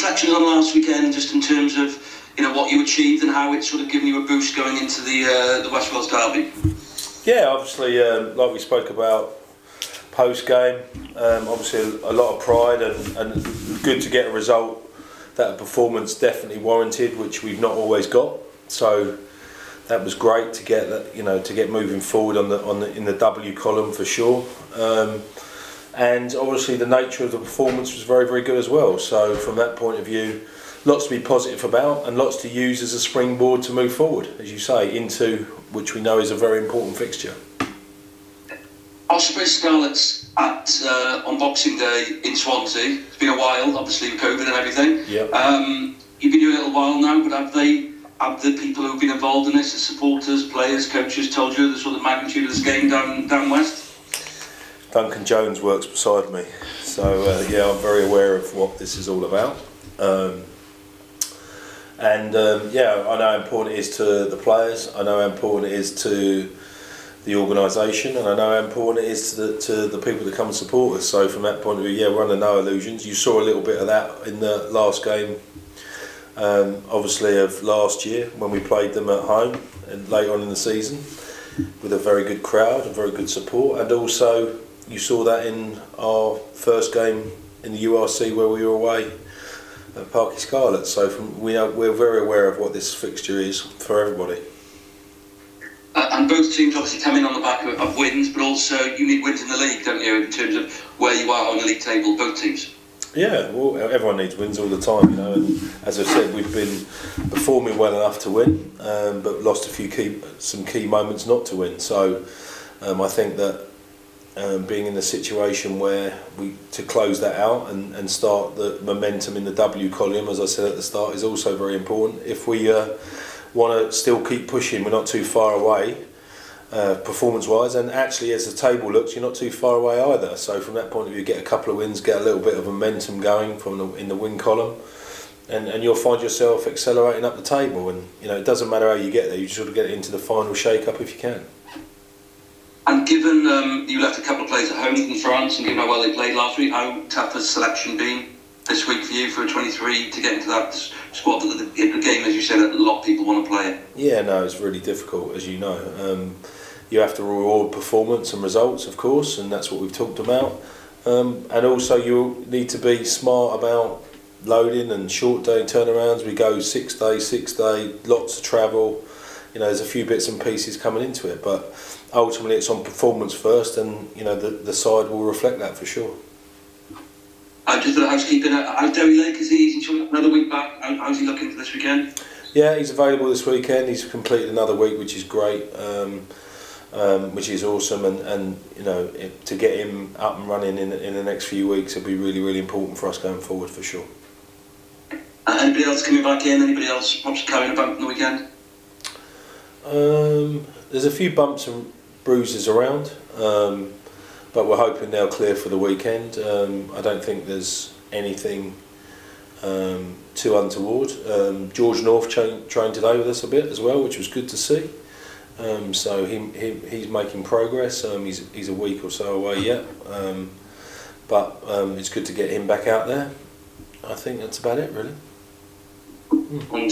reflections on last weekend, just in terms of what you achieved and how it's sort of given you a boost going into the West Wales derby? Yeah, obviously, like we spoke about post game, obviously a lot of pride and good to get a result that a performance definitely warranted, which we've not always got. So that was great to get that, to get moving forward in the W column for sure. And obviously the nature of the performance was very, very good as well. So from that point of view, lots to be positive about and lots to use as a springboard to move forward, as you say, into which we know is a very important fixture. Ospreys Scarlets on Boxing Day in Swansea. It's been a while, obviously with COVID and everything. Yep. You've been here a little while now, but have the people who've been involved in this, the supporters, players, coaches, told you the sort of magnitude of this game down west? Duncan Jones works beside me, so I'm very aware of what this is all about. I know how important it is to the players, I know how important it is to the organisation, and I know how important it is to the people that come and support us. So from that point of view, we're under no illusions. You saw a little bit of that in the last game, obviously of last year when we played them at home and late on in the season with a very good crowd and very good support, and also you saw that in our first game in the URC where we were away at Parky Scarlets. So we're very aware of what this fixture is for everybody. And both teams obviously come in on the back of wins, but also you need wins in the league, don't you, in terms of where you are on the league table, both teams? Yeah, well, everyone needs wins all the time, and as I said, we've been performing well enough to win, but lost some key moments not to win. So I think that being in the situation where to close that out and start the momentum in the W column, as I said at the start, is also very important. If we want to still keep pushing, we're not too far away performance-wise, and actually as the table looks, you're not too far away either. So from that point of view, get a couple of wins, get a little bit of momentum going in the win column, and you'll find yourself accelerating up the table. And it doesn't matter how you get there, you just sort of get into the final shake-up if you can. And given you left a couple of players at home in France, and given how well they played last week, how tough has selection been this week for you for a 23 to get into that squad? The game, as you said, a lot of people want to play it. Yeah, no, it's really difficult, as you know. You have to reward performance and results, of course, and that's what we've talked about. And also you need to be smart about loading and short day turnarounds. We go 6 day, lots of travel. There's a few bits and pieces coming into it, but ultimately it's on performance first, and the side will reflect that for sure. Just for housekeeping, how's Derry Lake? Is he another week back? How's he looking for this weekend? Yeah, he's available this weekend. He's completed another week, which is great, which is awesome, and to get him up and running in the next few weeks will be really, really important for us going forward for sure. Anybody else coming back in? Anybody else perhaps carrying a bump on the weekend? There's a few bumps and bruises around, but we're hoping they'll clear for the weekend. I don't think there's anything too untoward. George North trained today with us a bit as well, which was good to see. So he's making progress. He's a week or so away yet, but it's good to get him back out there. I think that's about it, really. And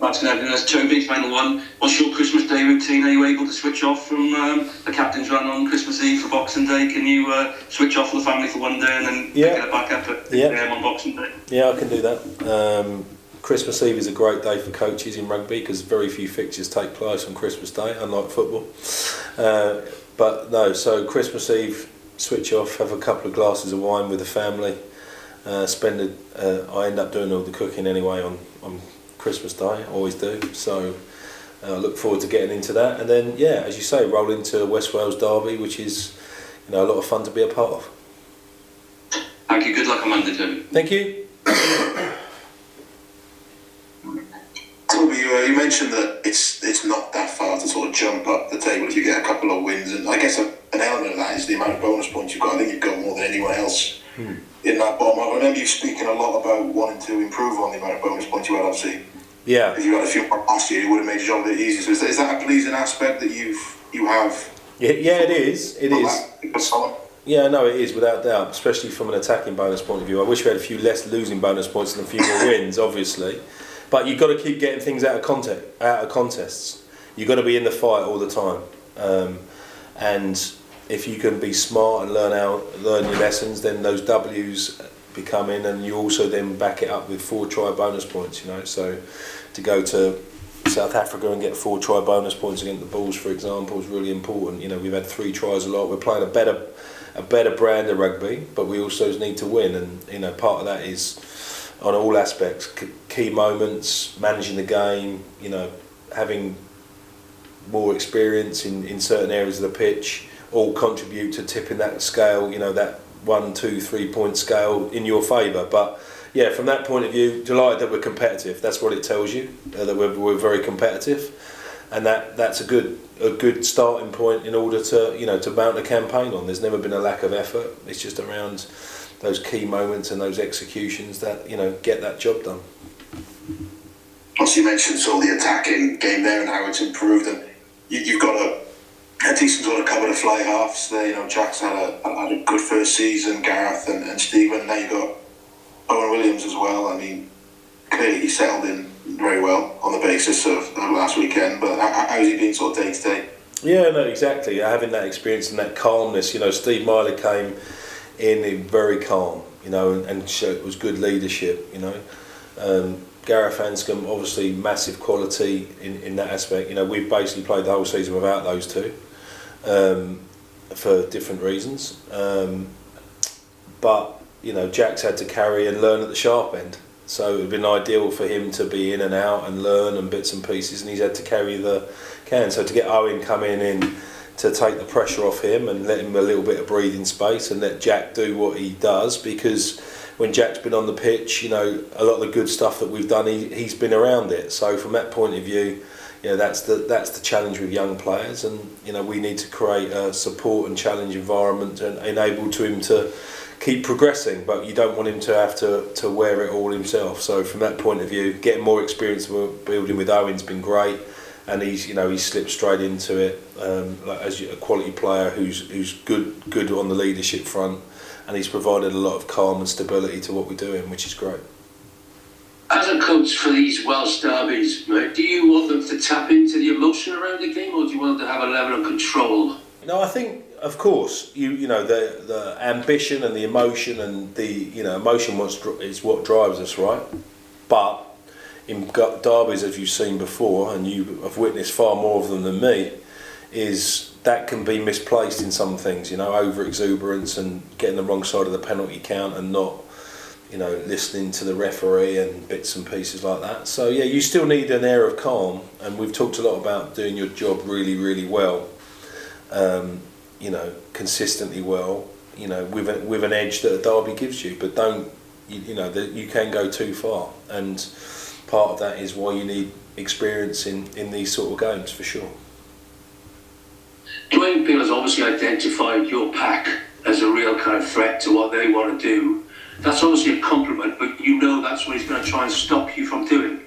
that's going to happen as Toby, final one. What's your Christmas Day routine? Are you able to switch off from the captain's run on Christmas Eve for Boxing Day? Can you switch off for the family for one day and then pick it back up at 6 a.m. on Boxing Day? Yeah, I can do that. Christmas Eve is a great day for coaches in rugby because very few fixtures take place on Christmas Day, unlike football. But no, so Christmas Eve, switch off, have a couple of glasses of wine with the family. I end up doing all the cooking anyway on Christmas Day, always do. So I look forward to getting into that, and then as you say, roll into West Wales Derby, which is a lot of fun to be a part of. Thank you. Good luck on Monday, Toby. Thank you. Toby, you mentioned that it's not that far to sort of jump up the table if you get a couple of wins, and I guess an element of that is the amount of bonus points you've got. I think you've got more than anyone else in that bottom. I remember you speaking a lot about wanting to improve on the amount of bonus points you had, obviously. Yeah. If you had a few more last year, it would have made your job a bit easier. So is that a pleasing aspect that you have? Yeah, it is. It is. Yeah, no, it is without doubt, especially from an attacking bonus point of view. I wish we had a few less losing bonus points and a few more wins, obviously. But you've got to keep getting things out of contests. You've got to be in the fight all the time. And if you can be smart and learn your lessons, then those W's become in, and you also then back it up with 4 try bonus points. So to go to South Africa and get 4 try bonus points against the Bulls, for example, is really important. We've had 3 tries a lot. We're playing a better brand of rugby, but we also need to win, and part of that is on all aspects, key moments, managing the game, having more experience in certain areas of the pitch, all contribute to tipping that scale, that 1, 2, 3 point scale in your favour. But yeah, from that point of view, delighted that we're competitive. That's what it tells you, that we're very competitive, and that's a good starting point in order to to mount a campaign on. There's never been a lack of effort. It's just around those key moments and those executions that get that job done. Also, you mentioned sort of the attacking game there and how it's improved, and you've got a decent sort of cover to fly halves there. Jack's had a good first season, Gareth and Stephen. Now you've got Owen Williams as well. I mean, clearly he settled in very well on the basis of last weekend, but how's he been sort of day to day? Yeah, no, exactly. Having that experience and that calmness. Steve Miley came in very calm, and showed, was good leadership, Gareth Anscombe, obviously massive quality in that aspect. We've basically played the whole season without those two for different reasons. But Jack's had to carry and learn at the sharp end. So it would have been ideal for him to be in and out and learn and bits and pieces, and he's had to carry the can. So to get Owen coming in to take the pressure off him and let him a little bit of breathing space and let Jack do what he does, because when Jack's been on the pitch, a lot of the good stuff that we've done, he's been around it. So from that point of view, that's the challenge with young players, and we need to create a support and challenge environment and enable him to keep progressing, but you don't want him to have to wear it all himself. So from that point of view, getting more experience building with Owen's been great, and he's slipped straight into it as a quality player who's good on the leadership front, and he's provided a lot of calm and stability to what we're doing, which is great. As a coach for these Welsh derbies, mate, do you want them to tap into the emotion around the game, or do you want them to have a level of control? I think, of course, the ambition and the emotion and the emotion is what drives us, right? But in derbies, as you've seen before, and you have witnessed far more of them than me, is that can be misplaced in some things. Over exuberance and getting the wrong side of the penalty count and not listening to the referee and bits and pieces like that. So yeah, you still need an air of calm, and we've talked a lot about doing your job really, really well. Consistently well, with an edge that a derby gives you, but you can go too far, and part of that is why you need experience in these sort of games, for sure. Dwayne Peel has obviously identified your pack as a real kind of threat to what they want to do. That's obviously a compliment, but that's what he's going to try and stop you from doing.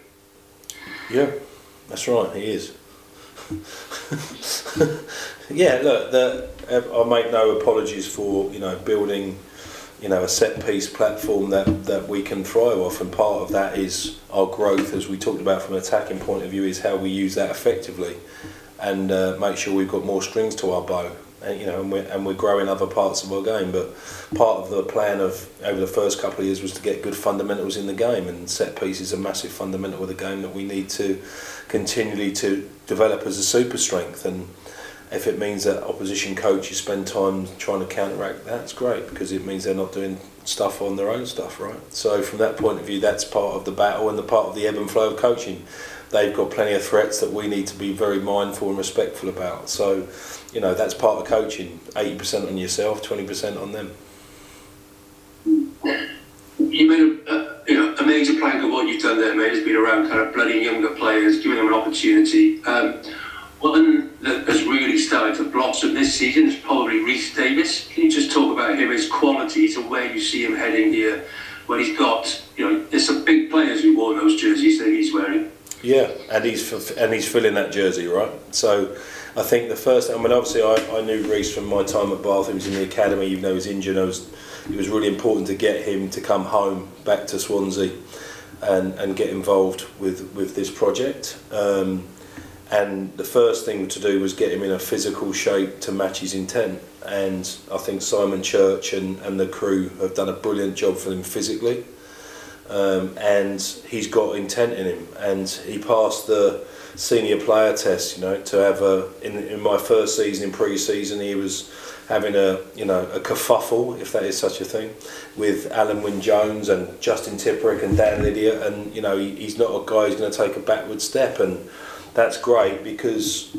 Yeah, that's right, he is. Yeah, look, I make no apologies for building a set piece platform that we can thrive off, and part of that is our growth, as we talked about from an attacking point of view, is how we use that effectively and make sure we've got more strings to our bow, and we're growing other parts of our game. But part of the plan of over the first couple of years was to get good fundamentals in the game, and set piece is a massive fundamental of the game that we need to continually to develop as a super strength. And if it means that opposition coaches spend time trying to counteract that, it's great, because it means they're not doing stuff on their own stuff, right? So from that point of view, that's part of the battle and the part of the ebb and flow of coaching. They've got plenty of threats that we need to be very mindful and respectful about. So, that's part of coaching. 80% on yourself, 20% on them. You made a major plank of what you've done there, mate, has been around kind of blooding younger players, giving them an opportunity. One that has really started to blossom this season is probably Reese Davis. Can you just talk about him, his qualities, and where you see him heading here, when he's got, there's some big players who wore those jerseys that he's wearing. Yeah, and he's filling that jersey, right? So I think the first, obviously I knew Reese from my time at Bath. He was in the academy, even though he was injured. It was really important to get him to come home back to Swansea and get involved with this project. And the first thing to do was get him in a physical shape to match his intent. And I think Simon Church and the crew have done a brilliant job for him physically. And he's got intent in him, and he passed the senior player test. To have in my first season in pre-season, he was having a kerfuffle, if that is such a thing, with Alan Wynne-Jones and Justin Tipperick and Dan Lydia, and he's not a guy who's going to take a backward step, and that's great because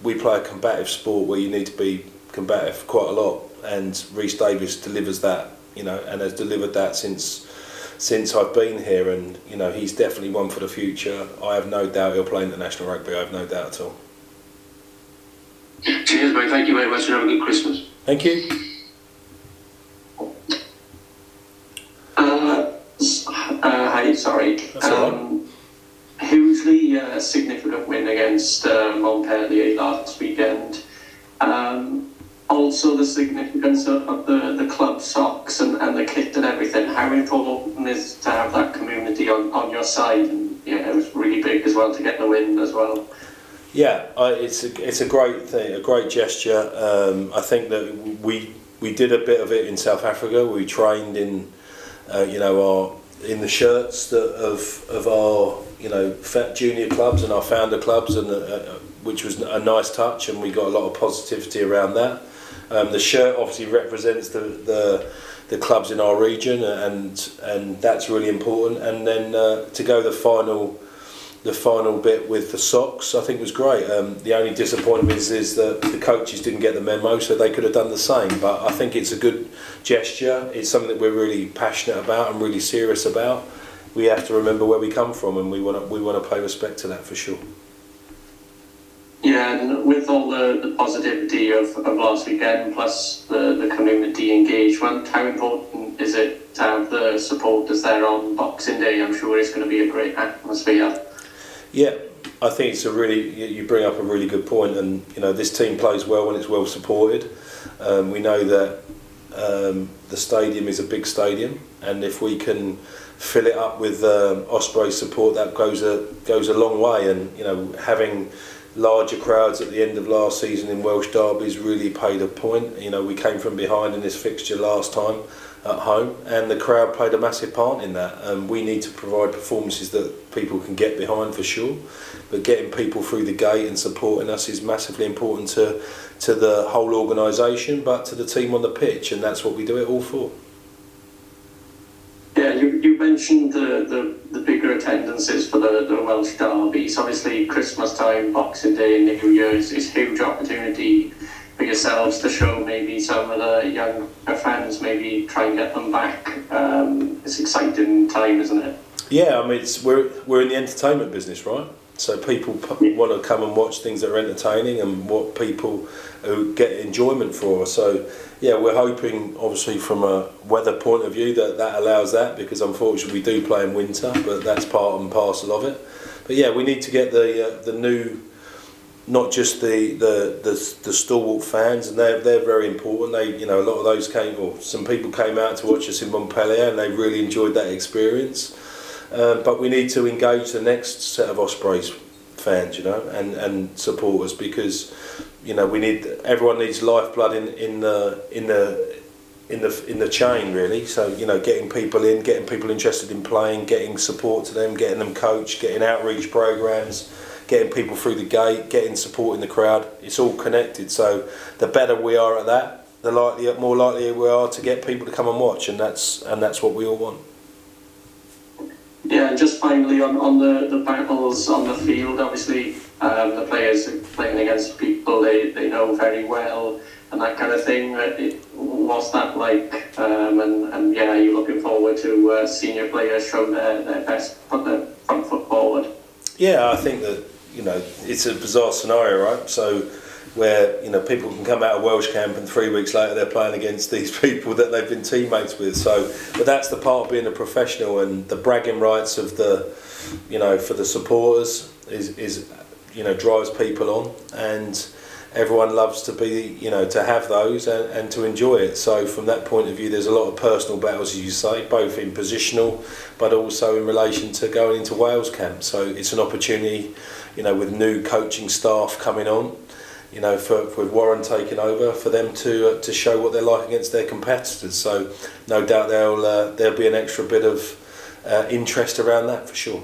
we play a combative sport where you need to be combative quite a lot, and Reese Davis delivers that, and has delivered that since I've been here, and he's definitely one for the future. I have no doubt he'll play international rugby. I have no doubt at all. Cheers, mate. Thank you very much, and have a good Christmas. Thank you. Hi, sorry. That's all right. Hugely significant win against Montpellier last weekend. Also the significance of the club socks and the kit and everything. How important is to have that community on your side? And it was really big as well to get the win as well. Yeah, it's a great thing, a great gesture. I think that we did a bit of it in South Africa. We trained in in the shirts of our junior clubs and our founder clubs, and which was a nice touch, and we got a lot of positivity around that. The shirt obviously represents the clubs in our region, and that's really important. And then to go the final bit with the socks, I think was great. The only disappointment is that the coaches didn't get the memo, so they could have done the same. But I think it's a good gesture. It's something that we're really passionate about and really serious about. We have to remember where we come from, and we want to pay respect to that for sure. Yeah, and with all the positivity of last weekend, plus the community engagement, how important is it to have the supporters there on Boxing Day? I'm sure it's going to be a great atmosphere. Yeah, I think you bring up a really good point, and this team plays well when it's well supported. We know that the stadium is a big stadium, and if we can fill it up with Ospreys support, that goes a long way. And having larger crowds at the end of last season in Welsh derbies really paid a point. We came from behind in this fixture last time at home, and the crowd played a massive part in that. We need to provide performances that people can get behind for sure, but getting people through the gate and supporting us is massively important to the whole organisation, but to the team on the pitch, and that's what we do it all for. Yeah, you mentioned the bigger attendances for the Welsh derbies. Obviously, Christmas time, Boxing Day and New Year's is a huge opportunity for yourselves to show maybe some of the younger fans, maybe try and get them back. It's an exciting time, isn't it? Yeah, we're in the entertainment business, right? So people want to come and watch things that are entertaining and what people who get enjoyment for. So yeah, we're hoping, obviously from a weather point of view, that allows that, because unfortunately we do play in winter, but that's part and parcel of it. But yeah, we need to get the new, not just the stalwart fans, and they're very important. They a lot of those some people came out to watch us in Montpellier, and they really enjoyed that experience. But we need to engage the next set of Ospreys fans, and supporters, because everyone needs lifeblood in the chain, really. So getting people interested in playing, getting support to them, getting them coached, getting outreach programs, getting people through the gate, getting support in the crowd. It's all connected. So the better we are at that, the more likely we are to get people to come and watch, and that's what we all want. Yeah, and just finally on the battles on the field, obviously the players playing against people they know very well and that kind of thing. What's that like? And yeah, are you looking forward to senior players show their best, put their front foot forward? Yeah, I think that it's a bizarre scenario, right? So where people can come out of Welsh camp and 3 weeks later they're playing against these people that they've been teammates with. So, but that's the part of being a professional, and the bragging rights of the, for the supporters is drives people on, and everyone loves to be, to have those and to enjoy it. So from that point of view, there's a lot of personal battles, as you say, both in positional, but also in relation to going into Wales camp. So it's an opportunity, with new coaching staff coming on, with Warren taking over, for them to show what they're like against their competitors. So no doubt there'll be an extra bit of interest around that for sure.